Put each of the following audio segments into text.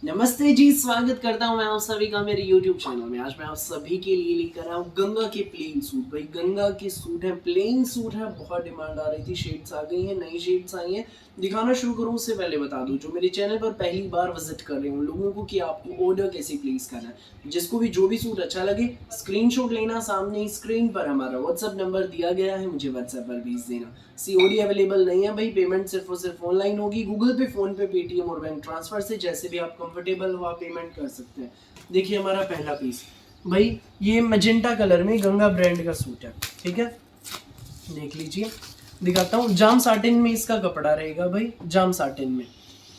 नमस्ते जी, स्वागत करता हूं मैं आप सभी का मेरे YouTube चैनल में। आज मैं आप सभी के लिए लेकर आया हूं गंगा के प्लेन सूट। भाई गंगा के सूट है, प्लेन सूट है, बहुत डिमांड आ रही थी, शेड्स आ गई हैं, नई शेड्स आई हैं। दिखाना शुरू करूं उससे पहले बता दूं जो मेरे चैनल पर पहली बार विजिट कर रहे हैं उन लोगों को कि आपको ऑर्डर कैसे प्लेस करना है। जिसको भी जो भी सूट अच्छा लगे स्क्रीनशॉट लेना, सामने स्क्रीन पर हमारा व्हाट्सएप नंबर दिया गया है, मुझे व्हाट्सएप पर भेज देना। COD अवेलेबल नहीं है भाई, पेमेंट सिर्फ और सिर्फ ऑनलाइन होगी, गूगल पे, फोन पे, पेटीएम और बैंक ट्रांसफर से, जैसे भी आप कंफर्टेबल हो आप पेमेंट कर सकते हैं। देखिए हमारा पहला पीस भाई, ये मैजेंटा कलर में गंगा ब्रांड का सूट है, ठीक है, देख लीजिए, दिखाता हूँ। जाम साटिन में इसका कपड़ा रहेगा भाई, जाम साटिन में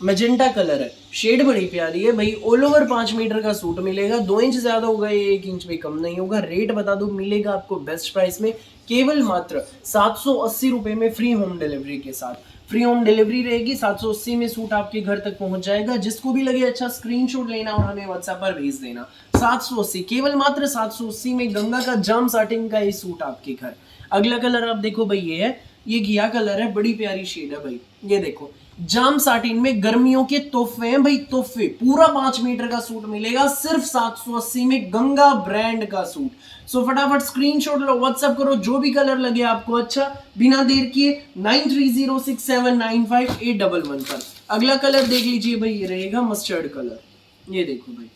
मैजेंटा कलर है, शेड बड़ी प्यारी है भाई। ऑल ओवर 5 मीटर का सूट मिलेगा, 2 इंच ज्यादा होगा, ये 1 इंच भी कम नहीं होगा। रेट बता दूं, मिलेगा आपको बेस्ट प्राइस में, केवल मात्र 780 रुपए में, फ्री होम डिलीवरी के साथ। फ्री होम डिलीवरी रहेगी, 780 में सूट आपके घर तक पहुंच जाएगा। जिसको भी लगे अच्छा स्क्रीनशॉट लेना और हमें व्हाट्सएप पर भेज देना। 780, केवल मात्र 780 में गंगा का जाम साटिन का ये सूट आपके घर। अगला कलर आप देखो भाई, ये है, ये घिया कलर है, बड़ी प्यारी शेड है भाई। ये देखो जाम साटिन में गर्मियों के तोहफे हैं भाई, तोहफे। पूरा 5 मीटर का सूट मिलेगा सिर्फ 780 में, गंगा ब्रांड का सूट। सो फटाफट स्क्रीनशॉट लो, व्हाट्सएप करो, जो भी कलर लगे आपको अच्छा, बिना देर किए 9306795811 पर। अगला कलर देख लीजिए भाई, ये रहेगा मस्टर्ड कलर। ये देखो भाई,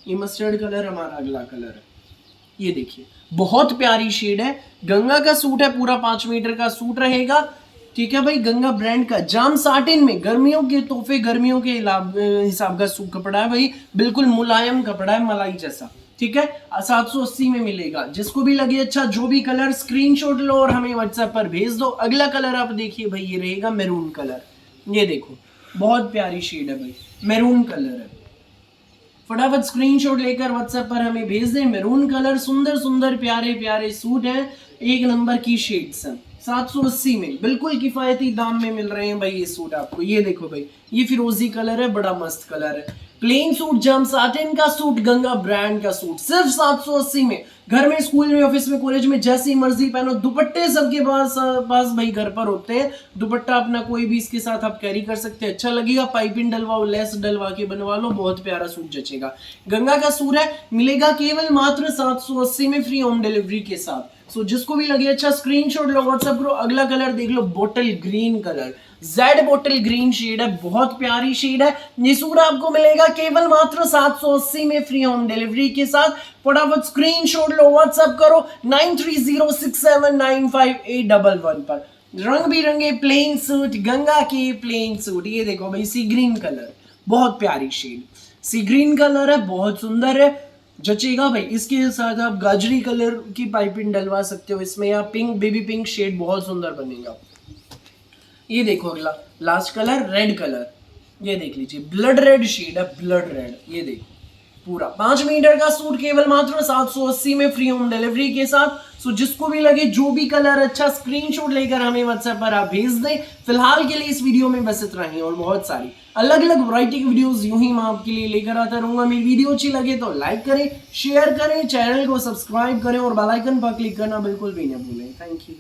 ये मस्टर्ड कलर हमारा अगला कलर है। ये देखिए बहुत प्यारी शेड है, गंगा का सूट है, पूरा 5 मीटर का सूट रहेगा, ठीक है भाई। गंगा ब्रांड का जाम साटिन में, गर्मियों के तोहफे, गर्मियों के हिसाब का सूट कपड़ा है भाई, बिल्कुल मुलायम कपड़ा है, मलाई जैसा, ठीक है। 780 में मिलेगा। जिसको भी लगे अच्छा, जो भी कलर, स्क्रीनशॉट लो और हमें व्हाट्सएप पर भेज दो। अगला कलर आप देखिए भाई, ये रहेगा मैरून कलर। ये देखो बहुत प्यारी शेड है भाई, मैरून कलर है। फटाफट स्क्रीनशॉट लेकर व्हाट्सएप पर हमें भेज दें। मैरून कलर, सुंदर सुंदर प्यारे प्यारे सूट हैं, एक नंबर की शेड्स हैं। 780 में बिल्कुल किफायती दाम में मिल रहे हैं भाई ये सूट आपको। ये देखो भाई, ये फिरोजी कलर है, बड़ा मस्त कलर है। प्लेन सूट, जाम साटिन का सूट, गंगा ब्रांड का सूट, सिर्फ 780 में। घर में, स्कूल में, ऑफिस में, कॉलेज में, जैसी मर्जी पहनो। दुपट्टे सबके पास भाई घर पर होते हैं, दुपट्टा अपना कोई भी इसके साथ आप कैरी कर सकते हैं, अच्छा लगेगा। पाइपिंग डलवाओ, लेस डलवा के बनवा लो, बहुत प्यारा सूट जचेगा। गंगा का सूट है, मिलेगा केवल मात्र 780 में, फ्री होम डिलीवरी के साथ। सो जिसको भी लगे अच्छा स्क्रीनशॉट लो, व्हाट्सएप करो। अगला कलर देख लो, bottle green colour, jade bottle green shade है, बहुत प्यारी शेड है। ये सूट आपको मिलेगा केवल मात्र 780 में, फ्री होम डिलीवरी के साथ। फटाफट स्क्रीनशॉट लो, व्हाट्सएप करो 9306795811 पर। रंग बिरंगे प्लेन सूट, गंगा के प्लेन सूट। ये देखो भाई, सी ग्रीन कलर, बहुत प्यारी शेड, सी ग्रीन कलर है, बहुत सुंदर है, जचेगा भाई। इसके साथ आप गाजरी कलर की पाइपिंग डलवा सकते हो इसमें, या पिंक, बेबी पिंक शेड, बहुत सुंदर बनेगा। ये देखो अगला लास्ट कलर, रेड कलर। ये देख लीजिए, ब्लड रेड शेड है, ब्लड रेड। ये देखो पूरा 5 मीटर का सूट, केवल मात्र 780 में, फ्री होम डिलीवरी के साथ। सो जिसको भी लगे, जो भी कलर अच्छा, स्क्रीनशॉट लेकर हमें व्हाट्सएप पर आप भेज दें। फिलहाल के लिए इस वीडियो में बस इतना ही, और बहुत सारी अलग अलग वैरायटी की वीडियोस यूं ही मैं आपके लिए लेकर आता रहूंगा। मेरी वीडियो अच्छी लगे तो लाइक करें, शेयर करें, चैनल को सब्सक्राइब करें और बेल आइकन पर क्लिक करना बिल्कुल भी न भूलें। Thank you.